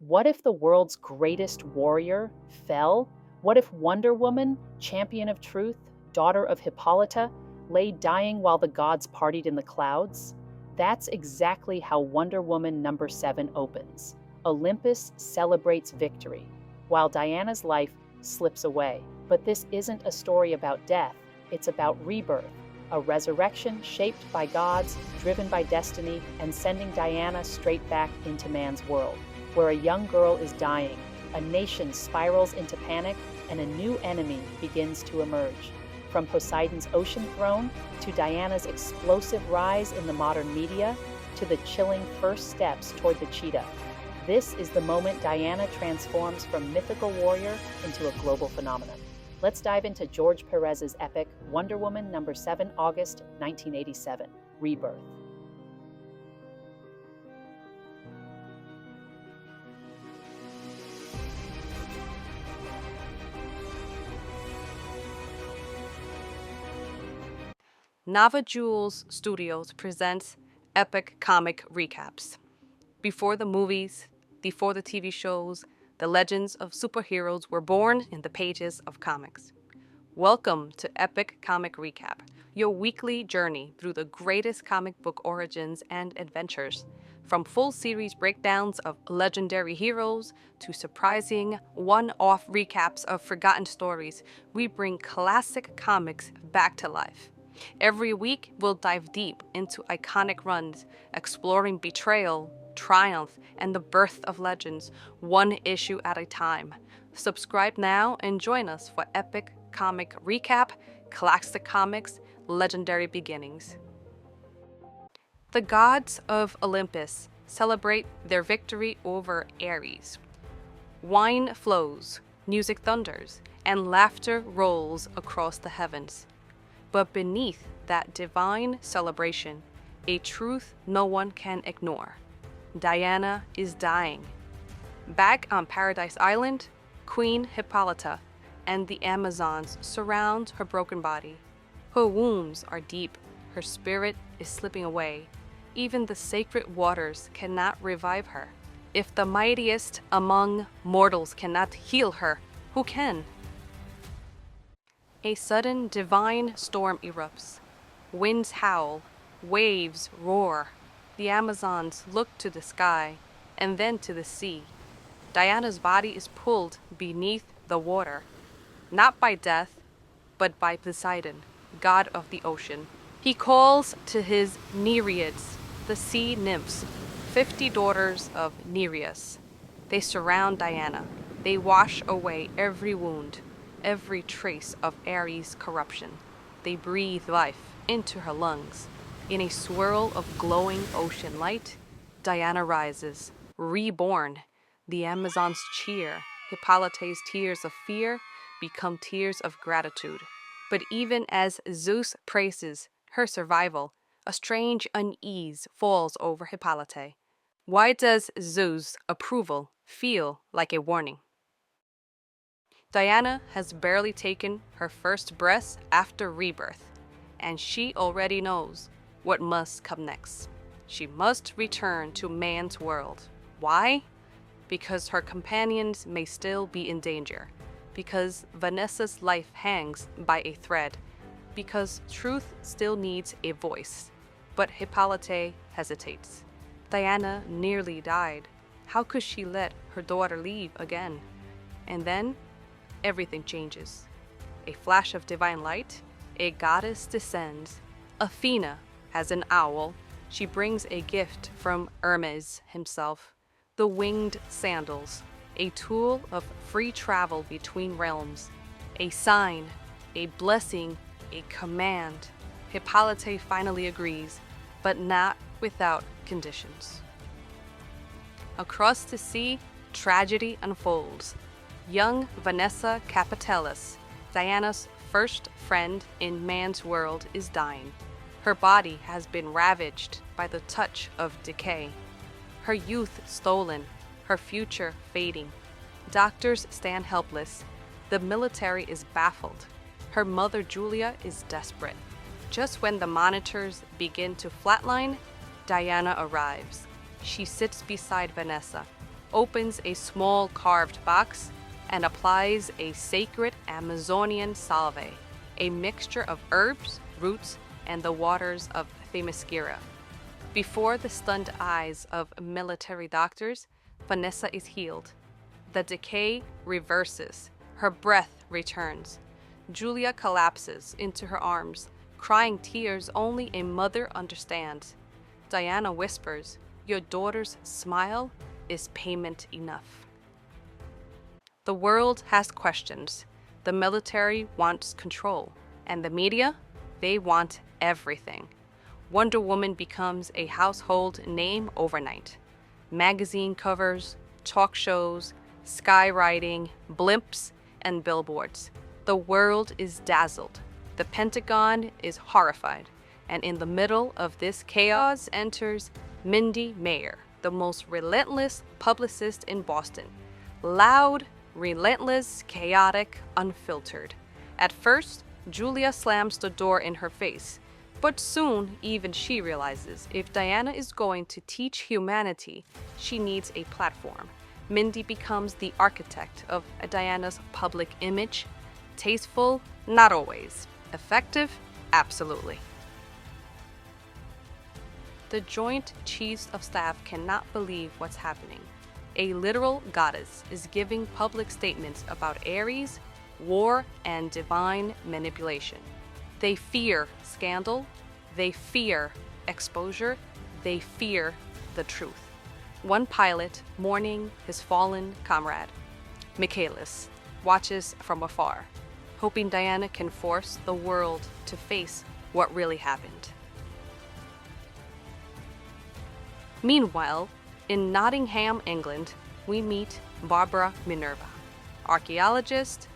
What if the world's greatest warrior fell? What if Wonder Woman, champion of truth, daughter of Hippolyta, lay dying while the gods partied in the clouds? That's exactly how Wonder Woman number 7 opens. Olympus celebrates victory, while Diana's life slips away. But this isn't a story about death, it's about rebirth, a resurrection shaped by gods, driven by destiny, and sending Diana straight back into man's world, where a young girl is dying, a nation spirals into panic, and a new enemy begins to emerge. From Poseidon's ocean throne, to Diana's explosive rise in the modern media, to the chilling first steps toward the cheetah. This is the moment Diana transforms from mythical warrior into a global phenomenon. Let's dive into George Perez's epic Wonder Woman number 7, August 1987, Rebirth. Navajules Studios presents epic comic recaps. Before the movies, before the TV shows, the legends of superheroes were born in the pages of comics. Welcome to Epic Comic Recap, your weekly journey through the greatest comic book origins and adventures. From full series breakdowns of legendary heroes to surprising one-off recaps of forgotten stories, we bring classic comics back to life. Every week, we'll dive deep into iconic runs, exploring betrayal, triumph, and the birth of legends, one issue at a time. Subscribe now and join us for Epic Comic Recap, Classic Comics, Legendary Beginnings. The gods of Olympus celebrate their victory over Ares. Wine flows, music thunders, and laughter rolls across the heavens. But beneath that divine celebration, a truth no one can ignore. Diana is dying. Back on Paradise Island, Queen Hippolyta and the Amazons surround her broken body. Her wounds are deep, her spirit is slipping away. Even the sacred waters cannot revive her. If the mightiest among mortals cannot heal her, who can? A sudden divine storm erupts. Winds howl, waves roar. The Amazons look to the sky and then to the sea. Diana's body is pulled beneath the water, not by death, but by Poseidon, god of the ocean. He calls to his Nereids, the sea nymphs, 50 daughters of Nereus. They surround Diana. They wash away every wound, every trace of Ares' corruption. They breathe life into her lungs. In a swirl of glowing ocean light, Diana rises, reborn. The Amazons cheer. Hippolyta's tears of fear become tears of gratitude. But even as Zeus praises her survival, a strange unease falls over Hippolyta. Why does Zeus' approval feel like a warning? Diana has barely taken her first breath after rebirth, and she already knows what must come next. She must return to man's world. Why? Because her companions may still be in danger. Because Vanessa's life hangs by a thread. Because truth still needs a voice. But Hippolyta hesitates. Diana nearly died. How could she let her daughter leave again? And then, everything changes. A flash of divine light, a goddess descends. Athena has an owl. She brings a gift from Hermes himself. The winged sandals, a tool of free travel between realms. A sign, a blessing, a command. Hippolyta finally agrees, but not without conditions. Across the sea, tragedy unfolds. Young Vanessa Capitalis, Diana's first friend in man's world, is dying. Her body has been ravaged by the touch of decay. Her youth stolen, her future fading. Doctors stand helpless. The military is baffled. Her mother Julia is desperate. Just when the monitors begin to flatline, Diana arrives. She sits beside Vanessa, opens a small carved box and applies a sacred Amazonian salve, a mixture of herbs, roots, and the waters of Themyscira. Before the stunned eyes of military doctors, Vanessa is healed. The decay reverses. Her breath returns. Julia collapses into her arms, crying tears only a mother understands. Diana whispers, "Your daughter's smile is payment enough." The world has questions. The military wants control. And the media? They want everything. Wonder Woman becomes a household name overnight. Magazine covers, talk shows, skywriting, blimps, and billboards. The world is dazzled. The Pentagon is horrified. And in the middle of this chaos enters Mindy Mayer, the most relentless publicist in Boston. Loud, relentless, chaotic, unfiltered. At first, Julia slams the door in her face. But soon, even she realizes if Diana is going to teach humanity, she needs a platform. Mindy becomes the architect of Diana's public image. Tasteful? Not always. Effective? Absolutely. The Joint Chiefs of Staff cannot believe what's happening. A literal goddess is giving public statements about Ares, war, and divine manipulation. They fear scandal, they fear exposure, they fear the truth. One pilot, mourning his fallen comrade, Michaelis, watches from afar, hoping Diana can force the world to face what really happened. Meanwhile, in Nottingham, England, we meet Barbara Minerva, archaeologist,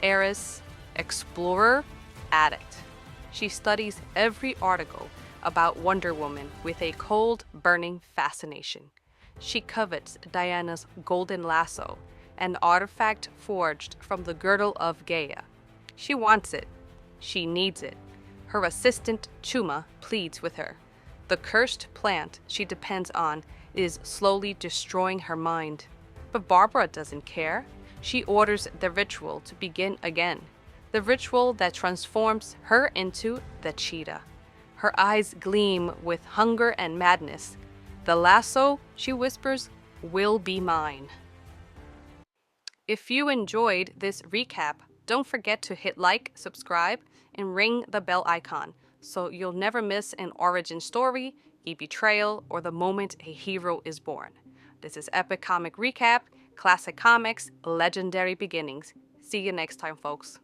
heiress, explorer, addict. She studies every article about Wonder Woman with a cold, burning fascination. She covets Diana's golden lasso, an artifact forged from the girdle of Gaia. She wants it. She needs it. Her assistant, Chuma, pleads with her. The cursed plant she depends on is slowly destroying her mind. But Barbara doesn't care. She orders the ritual to begin again. The ritual that transforms her into the cheetah. Her eyes gleam with hunger and madness. The lasso, she whispers, will be mine. If you enjoyed this recap, don't forget to hit like, subscribe, and ring the bell icon so you'll never miss an origin story, a betrayal, or the moment a hero is born. This is Epic Comic Recap, Classic Comics, Legendary Beginnings. See you next time, folks.